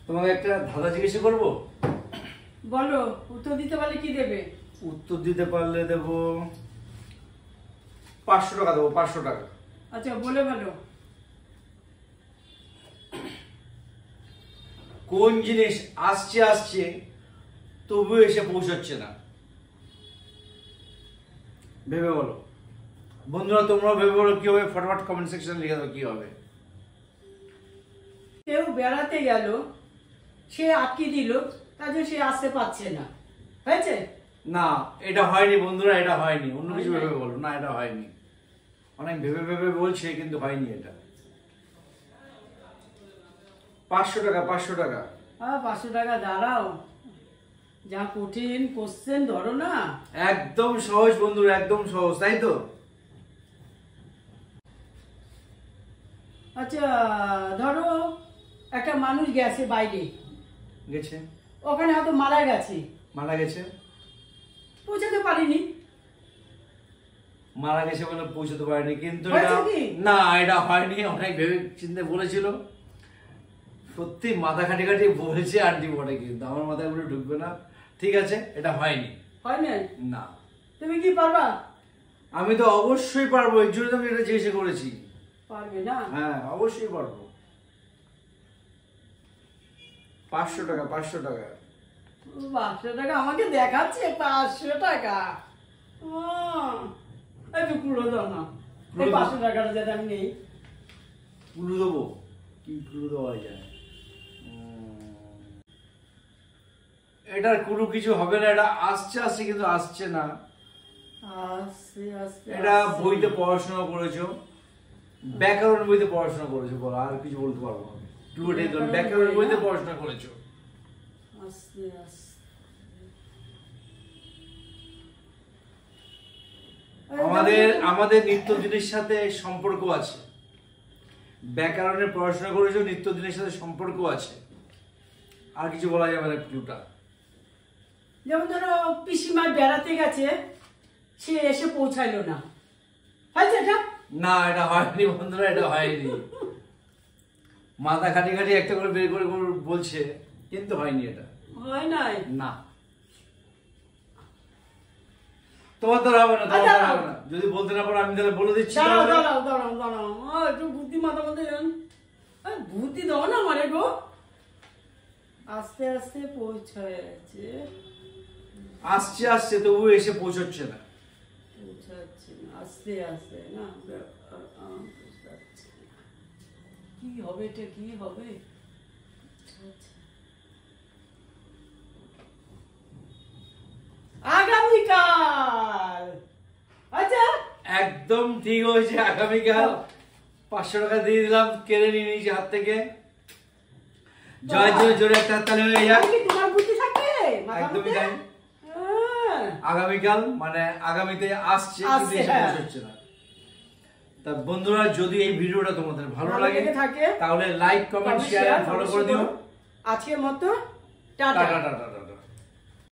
তোমাকে একটা ধাঁধা জিজ্ঞাসা করবো? বলো, উত্তর দিতে পারলে কি দেবে? উত্তর দিতে পারলে দেব 500 টাকা দেবো, 500 টাকা। আচ্ছা বলে বলো। কোন জিনিস আসছে আসছে তবু এসে পৌঁছাচ্ছে না? ভেবে বলো বন্ধুরা, তোমরাও ভেবে বলো কি হবে, ফটাফট কমেন্ট সেকশনে লিখে দাও কি হবে। কেউ বেড়াতে গেল, সে আটকে দিল, তার জন্য সে আসতে পারছে না। হয়েছে? না, এটা হয়নি বন্ধুরা, এটা হয়নি। অন্য কিছু ভেবে বলো। না, এটা হয়নি। অনেক ভেবে ভেবে বলছে কিন্তু হয়নি এটা। 500 টাকা, 500 টাকা। 500 টাকা। দাঁড়াও, যা কঠিন কোশ্চেন ধরো না। একদম সহজ বন্ধুরা, একদম সহজ, তাই তো? আচ্ছা ধরো, একটা মানুষ গেছে বাইরে, গেছে, ওখানে হয়তো মারা গেছে, মারা গেছে, পৌঁছাতে পারিনি। মারা গেছে বলে পৌঁছাতে পারেনি, কিন্তু হয়েছে কি? না, এটা হয়নি। অনেক ভেবে চিন্তে বলেছিল, সত্যি মাথা খাটি খাটি বলেছে আন্টি বটে, কিন্তু আমার মাথায় বলে ঢুকবে না। ঠিক আছে, এটা হয়নি। হয় না? না। তুমি কি পারবা? আমি তো অবশ্যই পারবো, এর জন্য আমি এটা জিজ্ঞেস করেছি। পারবে না? হ্যাঁ, অবশ্যই পারবো। 500 টাকা, 500 টাকা। 500 টাকা আমাকে দেখাচ্ছে? 500 টাকা? একটু কুড়ো দাও না, এই 500 টাকাটা যাতে আমি নেই। কুলু দেবো? কি কুলু দেওয়া যায়? এটার কুলু কিছু হবে না। এটা আসছে আসছে কিন্তু আসছে না। আস্তে আস্তে এটা বইতে পড়াশোনা করেছো, ব্যাকরণ বইতে পড়াশোনা করেছো। বলো, আর কিছু বলতে পারবো না। ব্যাকরণ বইতে পড়াশোনা করেছো। আস্তে আস্তে আমাদের নিত্যদিনের সাথে সম্পর্ক আছে। ব্যাকরণের পড়াশোনা করেছো, নিত্যদিনের সাথে সম্পর্ক আছে। আর কিছু বলা যাবে না ক্লুটা। যেমন ধরো, পিসিমা বেড়াতে গেছে, সে এসে পৌঁছাইলো না। হয়েছে এটা? না, এটা হয়নি বন্ধুরা, এটা হয়নি। মাথা খাটি খাটি একটা করে বের করে বলছে, কিন্তু হয়নি এটা। হয় নাই? না। তোমার তো হবে না, তোমার তো হবে না। যদি বলতে না পারো আমি তাহলে বলে দিচ্ছি। দাঁড়াও দাঁড়াও দাঁড়াও দাঁড়াও, একটু বুদ্ধি মাথা মধ্যে বুদ্ধি দাও না মানে গো। আস্তে আস্তে পৌঁছাচ্ছে, আসছে আসছে তবু এসে পৌঁছচ্ছে না। পৌঁছাচ্ছে না, আস্তে আস্তে না। কি হবে এটা, কি হবে? আগামীকাল। আচ্ছা, একদম ঠিক হয়েছে, আগামীকাল। 500 টাকা দিয়ে দিলাম, কেড়ে নিয়ে নিয়েছি হাত থেকে। জয়ের জন্য জোরে একটা হাততালি হয়ে যাক। তোমার বুদ্ধি থাকে একদমই তাই। আগামীকাল মানে আগামীতে আসছে, কিন্তু এসে পৌঁছচ্ছে না। তা বন্ধুরা, যদি এই ভিডিওটা তোমাদের ভালো লাগে তাহলে লাইক, কমেন্ট, শেয়ার, ফলো করে দিও। আজকের মতো টাটা। Tata tata.